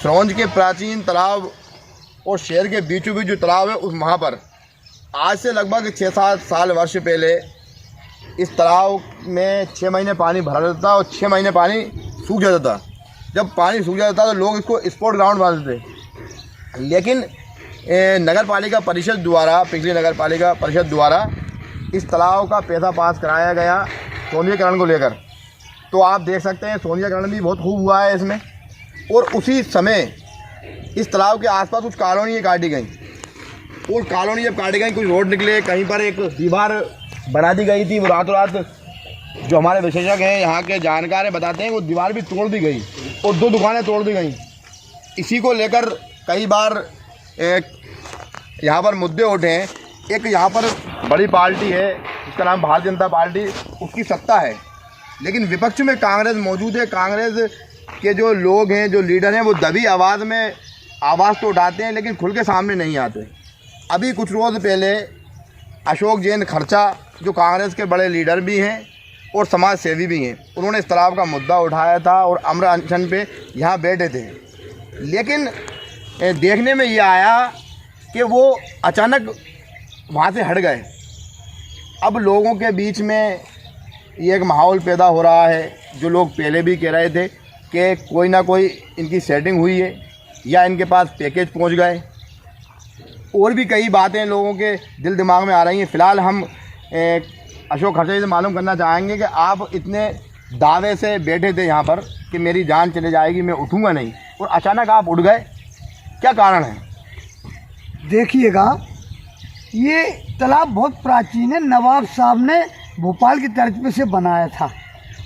सिरोंज के प्राचीन तालाब और शहर के बीचों बीच जो तालाब है उस वहाँ पर आज से लगभग 6-7 साल वर्ष पहले इस तालाब में 6 महीने पानी भरा रहता था और 6 महीने पानी सूख जाता था। जब पानी सूख जाता था तो लोग इसको स्पोर्ट ग्राउंड मानते थे, लेकिन नगर पालिका परिषद द्वारा, पिछली नगर पालिका परिषद द्वारा इस तालाब का पैसा पास कराया गया सौंदर्यीकरण को लेकर। तो आप देख सकते हैं सौंदर्यीकरण भी बहुत खूब हुआ है इसमें। और उसी समय इस तालाब के आसपास कुछ कॉलोनियाँ काटी गई और कॉलोनी जब काटी गई, कुछ रोड निकले, कहीं पर एक दीवार बना दी गई थी। वो रातों रात जो हमारे विशेषज्ञ हैं, यहाँ के जानकार हैं, बताते हैं वो दीवार भी तोड़ दी गई और 2 दुकानें तोड़ दी गई। इसी को लेकर कई बार यहाँ पर मुद्दे उठे हैं। एक यहाँ पर बड़ी पार्टी है जिसका नाम भारतीय जनता पार्टी, उसकी सत्ता है, लेकिन विपक्ष में कांग्रेस मौजूद है। कांग्रेस के जो लोग हैं, जो लीडर हैं, वो दबी आवाज़ में आवाज़ तो उठाते हैं लेकिन खुल के सामने नहीं आते। अभी कुछ रोज़ पहले अशोक जैन खर्चा, जो कांग्रेस के बड़े लीडर भी हैं और समाज सेवी भी हैं, उन्होंने इस तालाब का मुद्दा उठाया था और अमर अनशन पे यहाँ बैठे थे। लेकिन देखने में ये आया कि वो अचानक वहाँ से हट गए। अब लोगों के बीच में ये एक माहौल पैदा हो रहा है, जो लोग पहले भी कह रहे थे कि कोई ना कोई इनकी सेटिंग हुई है या इनके पास पैकेज पहुँच गए। और भी कई बातें लोगों के दिल दिमाग में आ रही हैं। फ़िलहाल हम अशोक खर्चे से मालूम करना चाहेंगे कि आप इतने दावे से बैठे थे यहाँ पर कि मेरी जान चले जाएगी, मैं उठूँगा नहीं, और अचानक आप उठ गए, क्या कारण है? देखिएगा, ये तालाब बहुत प्राचीन है। नवाब साहब ने भोपाल की तर्ज पे से बनाया था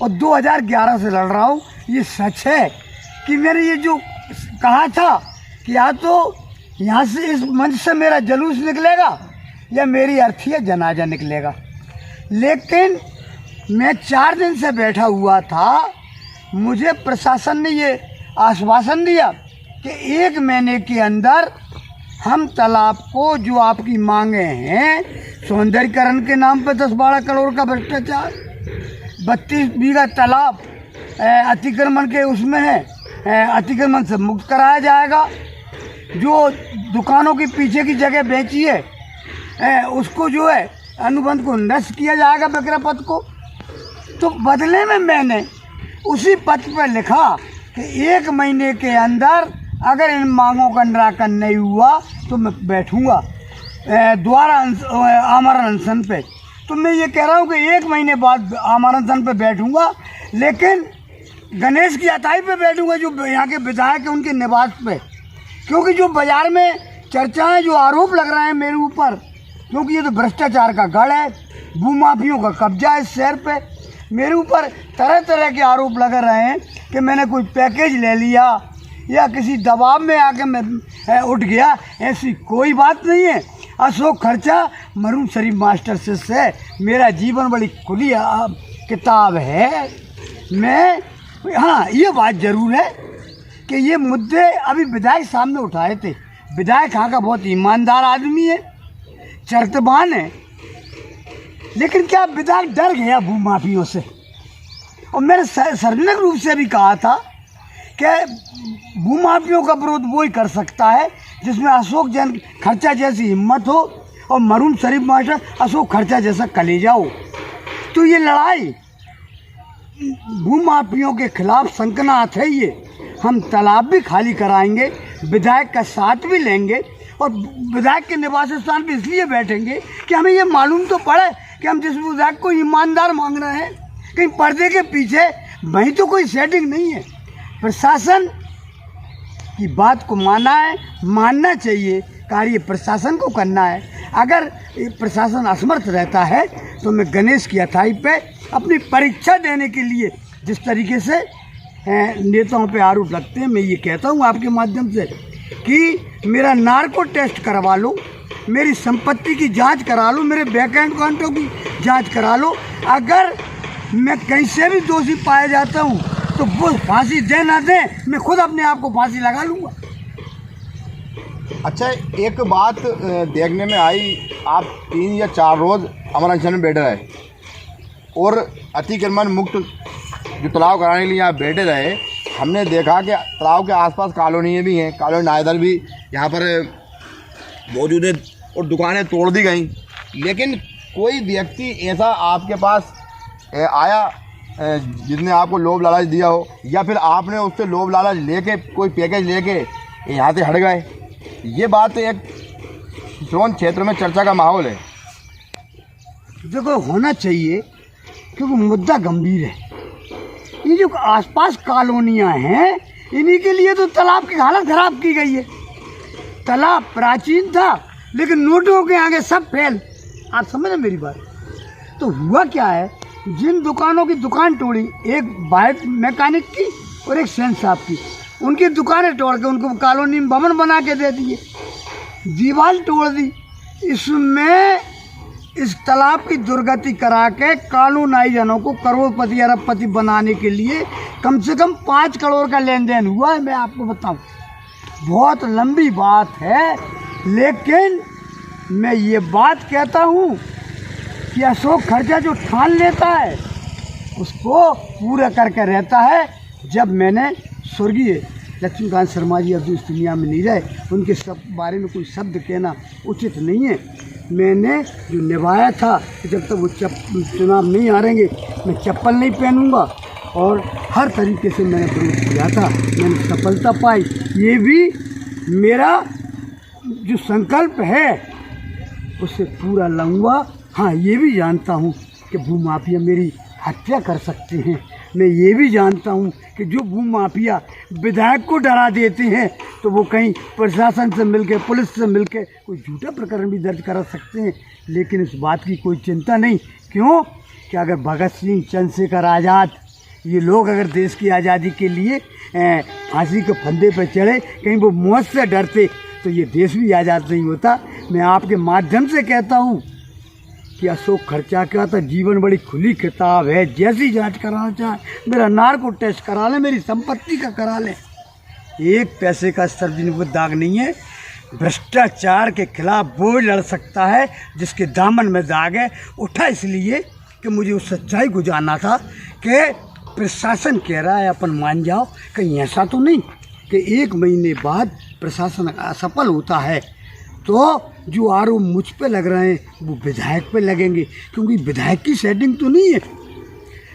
और 2011 से लड़ रहा हूँ। ये सच है कि मैंने ये जो कहा था कि या तो यहाँ से इस मंच से मेरा जुलूस निकलेगा या मेरी अर्थी जनाजा निकलेगा, लेकिन मैं 4 दिन से बैठा हुआ था। मुझे प्रशासन ने ये आश्वासन दिया कि 1 महीने के अंदर हम तालाब को, जो आपकी मांगे हैं, सौंदर्यीकरण के नाम पे 10-12 करोड़ का भ्रष्टाचार, 32 बीघा तालाब अतिक्रमण के उसमें है, अतिक्रमण से मुक्त कराया जाएगा। जो दुकानों के पीछे की जगह बेची है उसको जो है अनुबंध को नष्ट किया जाएगा, विक्रय पत्र को। तो बदले में मैंने उसी पत्र पर लिखा कि 1 महीने के अंदर अगर इन मांगों का निराकरण नहीं हुआ तो मैं बैठूंगा द्वारा आमरण अनशन पे। तो मैं ये कह रहा हूँ कि 1 महीने बाद आमरण अनशन पे बैठूंगा, लेकिन गणेश की अताई पे बैठूंगा, जो यहाँ के विधायक हैं उनके निवास पे। क्योंकि जो बाज़ार में चर्चाएं, जो आरोप लग रहे हैं मेरे ऊपर, क्योंकि ये तो भ्रष्टाचार का गढ़ है, भूमाफियों का कब्जा है इस शहर पे। मेरे ऊपर तरह तरह के आरोप लग रहे हैं कि मैंने कोई पैकेज ले लिया या किसी दबाव में आके मैं उठ गया। ऐसी कोई बात नहीं है। अशोक खर्चा मरूम शरीफ मास्टर से मेरा जीवन बड़ी खुली किताब है। मैं हाँ, ये बात ज़रूर है कि ये मुद्दे अभी विधायक सामने उठाए थे। विधायक यहाँ का बहुत ईमानदार आदमी है, चरित्रवान है, लेकिन क्या विधायक डर गया भूमाफियों से? और मैंने सार्वजनिक रूप से भी कहा था कि भूमाफियों का विरोध वो ही कर सकता है जिसमें अशोक जैन खर्चा जैसी हिम्मत हो और मरूम शरीफ मास्टर अशोक खर्चा जैसा कलेजा हो। तो ये लड़ाई भूमाफियों के खिलाफ संकनात है। ये हम तालाब भी खाली कराएंगे, विधायक का साथ भी लेंगे और विधायक के निवास स्थान पर इसलिए बैठेंगे कि हमें ये मालूम तो पड़े कि हम जिस विधायक को ईमानदार मांग रहे हैं, कहीं पर्दे के पीछे वहीं तो कोई सेटिंग नहीं है। प्रशासन की बात को मानना चाहिए, कार्य प्रशासन को करना है। अगर प्रशासन असमर्थ रहता है तो मैं गणेश की अथाई पे अपनी परीक्षा देने के लिए जिस तरीके से नेताओं पे आरोप लगते हैं, मैं ये कहता हूँ आपके माध्यम से कि मेरा नार्को टेस्ट करवा लो, मेरी संपत्ति की जांच करा लो, मेरे बैंक अकाउंटों की जांच करा लो। अगर मैं कहीं से भी दोषी पाया जाता हूँ तो वो फांसी दे ना दे, मैं खुद अपने आप को फांसी लगा लूँगा। अच्छा, एक बात देखने में आई, आप 3 या 4 रोज़ अमर अनशन में बैठे रहे और अतिक्रमण मुक्त जो तालाब कराने के लिए आप बैठे रहे, हमने देखा कि तालाब के आसपास कॉलोनियाँ भी हैं, कॉलोनी नायदर भी यहाँ पर मौजूद है और दुकानें तोड़ दी गई, लेकिन कोई व्यक्ति ऐसा आपके पास आया जिसने आपको लोभ लालच दिया हो, या फिर आपने उससे लोभ लालच लेके कोई पैकेज लेके यहाँ से हट गए? ये बात एक सोन क्षेत्र में चर्चा का माहौल है। देखो, होना चाहिए क्योंकि मुद्दा गंभीर है। ये जो आसपास कॉलोनियाँ हैं, इन्हीं के लिए तो तालाब की हालत खराब की गई है। तालाब प्राचीन था, लेकिन नोटों के आगे सब फेल। आप समझे मेरी बात? तो हुआ क्या है, जिन दुकानों की दुकान तोड़ी, एक बाइक मैकेनिक की और एक सेन साहब की, उनकी दुकानें तोड़ के उनको कॉलोनी में भवन बना के दे दिए, दीवार तोड़ दी। इसमें इस तालाब की दुर्गति करा के कानूनी जनों को करोड़पति अरबपति बनाने के लिए कम से कम 5 करोड़ का लेन देन हुआ है। मैं आपको बताऊं, बहुत लंबी बात है, लेकिन मैं ये बात कहता हूँ कि अशोक खर्चा जो ठान लेता है उसको पूरा करके रहता है। जब मैंने स्वर्गीय लक्ष्मीकांत शर्मा जी अब इस दुनिया में नहीं रहे, उनके सब बारे में कोई शब्द कहना उचित नहीं है। मैंने जो निभाया था कि जब तक वो चुनाव नहीं हारेंगे मैं चप्पल नहीं पहनूंगा, और हर तरीके से मैंने विरोध किया था, मैंने सफलता पाई। ये भी मेरा जो संकल्प है उससे पूरा लूँगा। हाँ, ये भी जानता हूँ कि भूमाफिया मेरी हत्या कर सकते हैं। मैं ये भी जानता हूँ कि जो भूमाफिया विधायक को डरा देते हैं तो वो कहीं प्रशासन से मिलकर, पुलिस से मिलकर कोई झूठा प्रकरण भी दर्ज करा सकते हैं। लेकिन इस बात की कोई चिंता नहीं। क्यों? कि अगर भगत सिंह, चंद्रशेखर आज़ाद, ये लोग अगर देश की आज़ादी के लिए फांसी के फंदे पर चढ़े, कहीं वो मौत से डरते, तो ये देश भी आज़ाद नहीं होता। मैं आपके माध्यम से कहता हूँ कि अशोक खर्चा का तो जीवन बड़ी खुली किताब है। जैसी जांच कराना चाहे, मेरा नार्को टेस्ट करा लें, मेरी संपत्ति का करा लें, एक पैसे का सर्वजनिक पर दाग नहीं है। भ्रष्टाचार के खिलाफ वो लड़ सकता है जिसके दामन में दाग है। उठा इसलिए कि मुझे उस सच्चाई को जानना था कि प्रशासन कह रहा है अपन मान जाओ, कहीं ऐसा तो नहीं कि 1 महीने बाद प्रशासन असफल होता है तो जो आरोप मुझ पे लग रहे हैं वो विधायक पे लगेंगे, क्योंकि विधायक की सेटिंग तो नहीं है।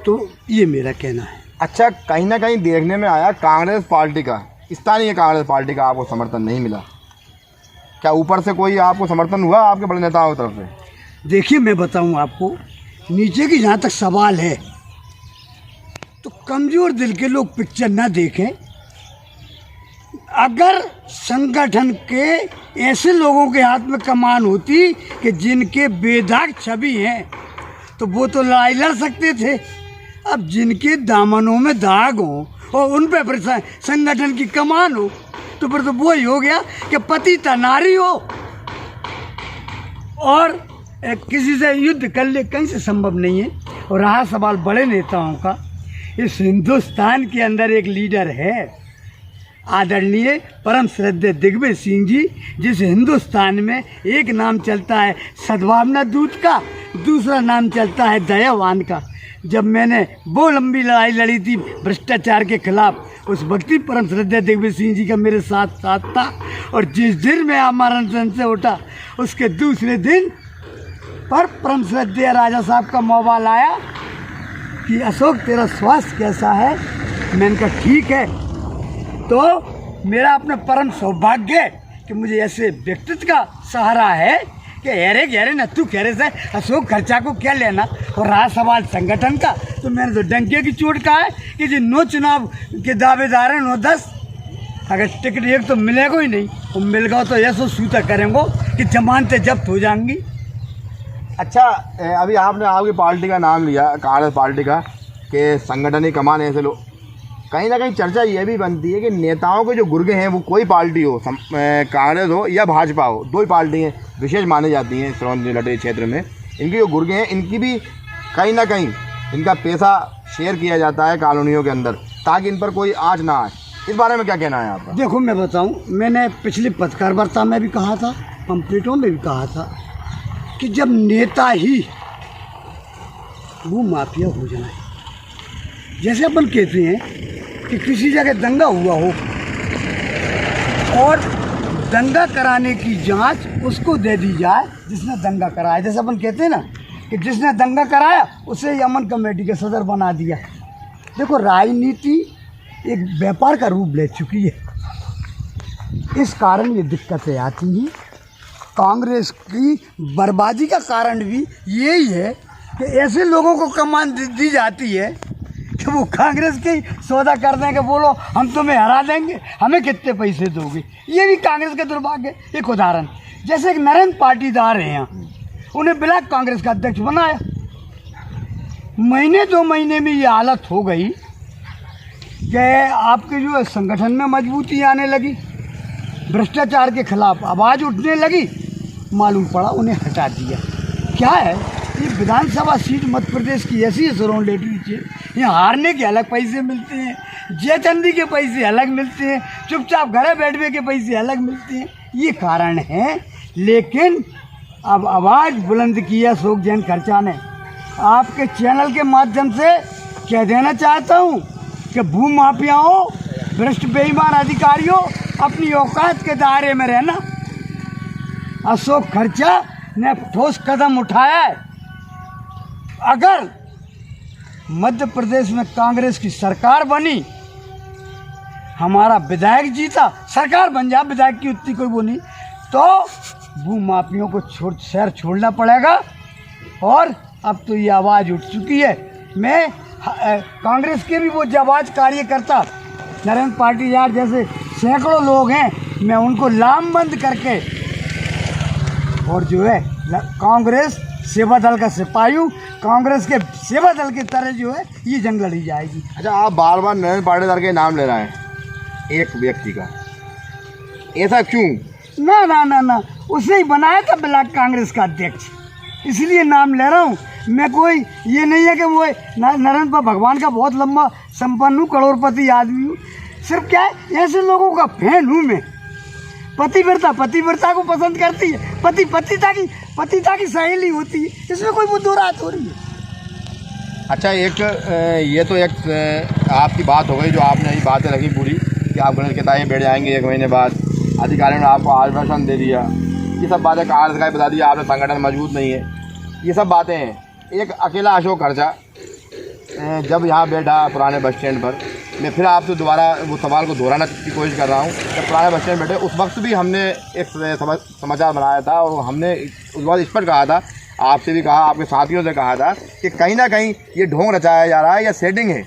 तो ये मेरा कहना है। अच्छा, कहीं ना कहीं देखने में आया कांग्रेस पार्टी का, स्थानीय कांग्रेस पार्टी का आपको समर्थन नहीं मिला। क्या ऊपर से कोई आपको समर्थन हुआ आपके बड़े नेताओं की तरफ से? देखिए, मैं बताऊं आपको, नीचे की जहाँ तक सवाल है तो कमज़ोर दिल के लोग पिक्चर ना देखें। अगर संगठन के ऐसे लोगों के हाथ में कमान होती कि जिनके बेदाग छवि हैं तो वो तो लड़ाई लड़ सकते थे। अब जिनके दामनों में दाग हो और उन पर संगठन की कमान हो तो फिर तो वो ही हो गया कि पतिता नारी हो और किसी से युद्ध कर ले, कहीं से संभव नहीं है। और रहा सवाल बड़े नेताओं का, इस हिंदुस्तान के अंदर एक लीडर है आदरणीय परम श्रद्धेय दिग्विजय सिंह जी, जिस हिंदुस्तान में एक नाम चलता है सद्भावना दूत का, दूसरा नाम चलता है दयावान का। जब मैंने वो लंबी लड़ाई लड़ी थी भ्रष्टाचार के खिलाफ, उस वक्त ही परम श्रद्धेय दिग्विजय सिंह जी का मेरे साथ था। और जिस दिन मैं आमरण अनशन से उठा उसके दूसरे दिन पर परम श्रद्धेय राजा साहब का मोबाइल आया कि अशोक तेरा स्वास्थ्य कैसा है। मैंने कहा ठीक है। तो मेरा अपना परम सौभाग्य है कि मुझे ऐसे व्यक्तित्व का सहारा है कि गहरे न तू कह रहे से अशोक खर्चा को क्या लेना। और रहा सवाल संगठन का, तो मैंने तो डंके की चोट कहा है कि जो 9 चुनाव के दावेदार हैं 9-10, अगर टिकट एक तो मिलेगा ही नहीं, और मिल गया तो ऐसा सूता करेंगे कि जमानतें जब्त हो जाएंगी। अच्छा, अभी आपने आपकी पार्टी का नाम लिया, कांग्रेस पार्टी का, कि संगठन ही कमान ऐसे लोग, कहीं ना कहीं चर्चा ये भी बनती है कि नेताओं के जो गुर्गे हैं, वो कोई पार्टी हो, कांग्रेस हो या भाजपा हो, 2 ही पार्टी हैं विशेष मानी जाती हैं सिरोंज लटे क्षेत्र में। इनके जो गुर्गे हैं, इनकी भी कहीं ना कहीं इनका पैसा शेयर किया जाता है कॉलोनियों के अंदर, ताकि इन पर कोई आँच ना आए। इस बारे में क्या कहना है आपका? देखो, मैं बताऊं, मैंने पिछली पत्रकार वार्ता में भी कहा था, पंपलेटों में भी कहा था कि जब नेता ही वो माफिया हो जाए, जैसे अपन कहते हैं कि किसी जगह दंगा हुआ हो और दंगा कराने की जांच उसको दे दी जाए जिसने दंगा कराया। जैसे अपन कहते हैं ना कि जिसने दंगा कराया उसे ही अमन कमेटी के सदर बना दिया। देखो, राजनीति एक व्यापार का रूप ले चुकी है, इस कारण ये दिक्कतें आती हैं। कांग्रेस की बर्बादी का कारण भी यही है कि ऐसे लोगों को कमान दी जाती है कि वो कांग्रेस के सौदा कर दें कि बोलो हम तुम्हें हरा देंगे, हमें कितने पैसे दोगे। ये भी कांग्रेस का दुर्भाग्य। एक उदाहरण, जैसे एक नरेंद्र पाटीदार हैं, यहाँ उन्हें ब्लॉक कांग्रेस का अध्यक्ष बनाया। महीने 2 महीने में ये हालत हो गई कि आपके जो है संगठन में मजबूती आने लगी, भ्रष्टाचार के खिलाफ आवाज़ उठने लगी। मालूम पड़ा उन्हें हटा दिया। क्या है, ये विधानसभा सीट मध्य प्रदेश की ऐसी है सरोन लेटरी, यहाँ हारने के अलग पैसे मिलते हैं, जयचंदी के पैसे अलग मिलते हैं, चुपचाप घरे बैठने के पैसे अलग मिलते हैं। ये कारण है। लेकिन अब आवाज़ बुलंद की है अशोक जैन खर्चा ने। आपके चैनल के माध्यम से कह देना चाहता हूँ कि भू माफियाओं, भ्रष्ट बेईमान अधिकारियों, अपनी औकात के दायरे में रहना। अशोक खर्चा ने ठोस कदम उठाया है। अगर मध्य प्रदेश में कांग्रेस की सरकार बनी, हमारा विधायक जीता, सरकार बन जाए, विधायक की उतनी कोई वो नहीं, तो भू माफियों को शहर छोड़ना पड़ेगा। और अब तो ये आवाज़ उठ चुकी है। मैं कांग्रेस के भी वो जाबाज कार्यकर्ता नरेंद्र पाटीदार जैसे सैकड़ों लोग हैं, मैं उनको लामबंद करके और जो है कांग्रेस सेवा दल का सिपाही हूँ, कांग्रेस के सेवा दल की तरह जो है ये जंग लड़ी जाएगी। अच्छा, आप बार बार नरेंद्र पाटीदार के नाम ले रहे हैं एक व्यक्ति का, ऐसा क्यों? ना ना ना ना, उसे ही बनाया था ब्लॉक कांग्रेस का अध्यक्ष, इसलिए नाम ले रहा हूँ। मैं कोई ये नहीं है कि वो नरेंद्र भगवान का बहुत लंबा संपन्न हूँ, करोड़पति आदमी हूँ। सिर्फ क्या है, ऐसे लोगों का फैन हूँ मैं। पतिव्रता को पसंद करती है, पतिता की सहेली होती है, इसमें कोई वो दो रात हो रही है। अच्छा, एक ये तो एक आपकी बात हो गई जो आपने ये बातें रखी पूरी कि आप गणेश के ताए बैठ जाएंगे 1 महीने बाद, अधिकारियों ने आपको आश्वासन दे दिया, ये सब बातें कागज का बता दिया आपने, संगठन मजबूत नहीं है, ये सब बातें हैं। एक अकेला अशोक खर्चा जब यहाँ बैठा पुराने बस स्टैंड पर, मैं फिर आपसे दोबारा वो सवाल को दोहराने की कोशिश कर रहा हूँ। जब पुराने बस स्टैंड बैठे उस वक्त भी हमने एक समाचार बनाया था और हमने उस वक्त इस पर कहा था, आपसे भी कहा, आपके साथियों से कहा था कि कहीं ना कहीं ये ढोंग रचाया जा रहा है या सेटिंग है।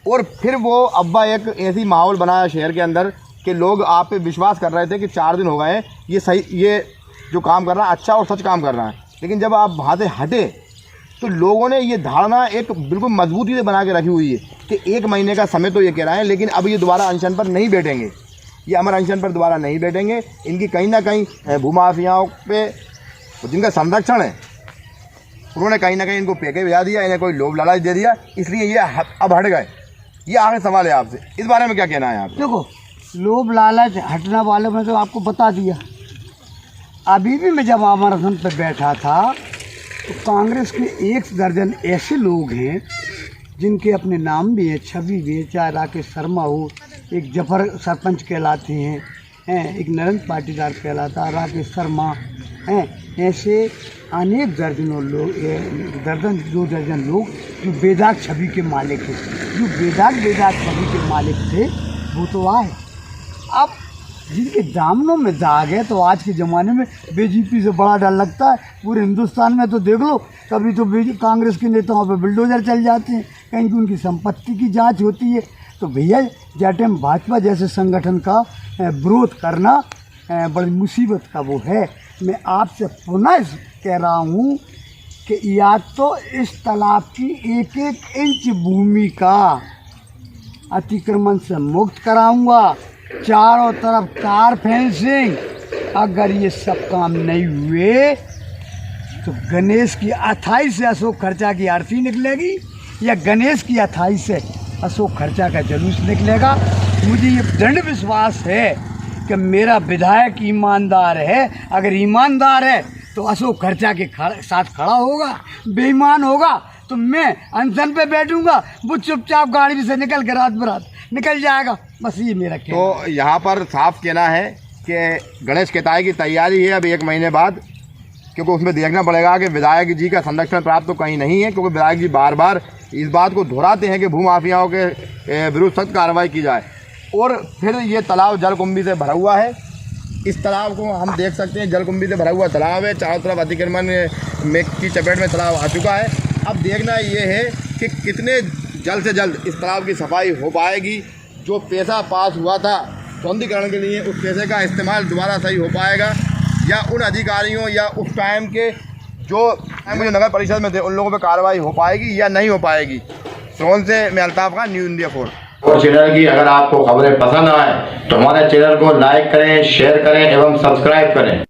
और फिर वो अब्बा एक ऐसी माहौल बनाया शहर के अंदर कि लोग आप पे विश्वास कर रहे थे कि 4 दिन हो गए हैं ये सही, ये जो काम कर रहा है अच्छा और सच काम कर रहा है। लेकिन जब आप वहाँ से हटे तो लोगों ने ये धारणा एक बिल्कुल मजबूती से बना के रखी हुई है कि 1 महीने का समय तो ये कह रहे हैं, लेकिन अब ये दोबारा अनशन पर नहीं बैठेंगे, ये अमर अनशन पर दोबारा नहीं बैठेंगे। इनकी कहीं ना कहीं भूमाफियाओं पे जिनका संरक्षण है उन्होंने कहीं ना कहीं इनको पैके भिजा दिया, इन्हें कोई लोभ लालच दे दिया, इसलिए ये अब हट गए। ये आखिरी सवाल है आपसे, इस बारे में क्या कहना है आप? देखो, लोभ लालच हटने वाले में तो आपको बता दिया। अभी भी मैं जब अमर अनशन पर बैठा था तो कांग्रेस के 1 दर्जन ऐसे लोग हैं जिनके अपने नाम भी हैं, छवि भी है, चाहे राकेश शर्मा हो, एक जफर सरपंच कहलाते हैं, एक नरेंद्र पाटीदार कहलाता, राकेश शर्मा हैं, ऐसे अनेक दर्जनों लोग, 2 दर्जन लोग जो बेदाग छवि के मालिक थे। जो बेदाग छवि के मालिक थे वो तो आए। अब जिनके दामनों में दाग है तो आज के ज़माने में बीजेपी से बड़ा डर लगता है। पूरे हिंदुस्तान में तो देख लो, कभी तो कांग्रेस के नेताओं पे बुलडोजर चल जाते हैं, कहीं की उनकी संपत्ति की जांच होती है। तो भैया जब भाजपा जैसे संगठन का विरोध करना बड़ी मुसीबत का वो है। मैं आपसे पुनः कह रहा हूँ कि या तो इस तालाब की 1-1 इंच भूमि का अतिक्रमण से मुक्त कराऊंगा, चारों तरफ तार फेंसिंग। अगर ये सब काम नहीं हुए तो गणेश की अथाई से अशोक खर्चा की आरती निकलेगी या गणेश की अथाई से अशोक खर्चा का जुलूस निकलेगा। मुझे ये दृढ़ विश्वास है कि मेरा विधायक ईमानदार है। अगर ईमानदार है तो अशोक खर्चा के साथ खड़ा होगा, बेईमान होगा तो मैं अनशन पे बैठूंगा, वो चुपचाप गाड़ी से निकल के रात बरात निकल जाएगा। बस ये मेरा कहना है। तो यहाँ पर साफ कहना है कि गणेश केताई की तैयारी है अब 1 महीने बाद, क्योंकि उसमें देखना पड़ेगा कि विधायक जी का संरक्षण प्राप्त तो कहीं नहीं है, क्योंकि विधायक जी बार बार इस बात को दोहराते हैं कि भूमाफियाओं के विरुद्ध सख्त कार्रवाई की जाए। और फिर ये तालाब जलकुंभी से भरा हुआ है। इस तालाब को हम देख सकते हैं, जलकुंभी से भरा हुआ तालाब है, चारों तरफ अतिक्रमण में की चपेट में तालाब आ चुका है। अब देखना ये है कि कितने जल्द से जल्द इस तालाब की सफाई हो पाएगी। जो पैसा पास हुआ था सौंदर्यीकरण के लिए, उस पैसे का इस्तेमाल दोबारा सही हो पाएगा, या उन अधिकारियों या उस टाइम के जो नगर परिषद में थे उन लोगों पर कार्रवाई हो पाएगी या नहीं हो पाएगी। सोन से मैं अल्ताफ खान, न्यू इंडिया 4। और चैनल की अगर आपको खबरें पसंद आए तो हमारे चैनल को लाइक करें, शेयर करें एवं सब्सक्राइब करें।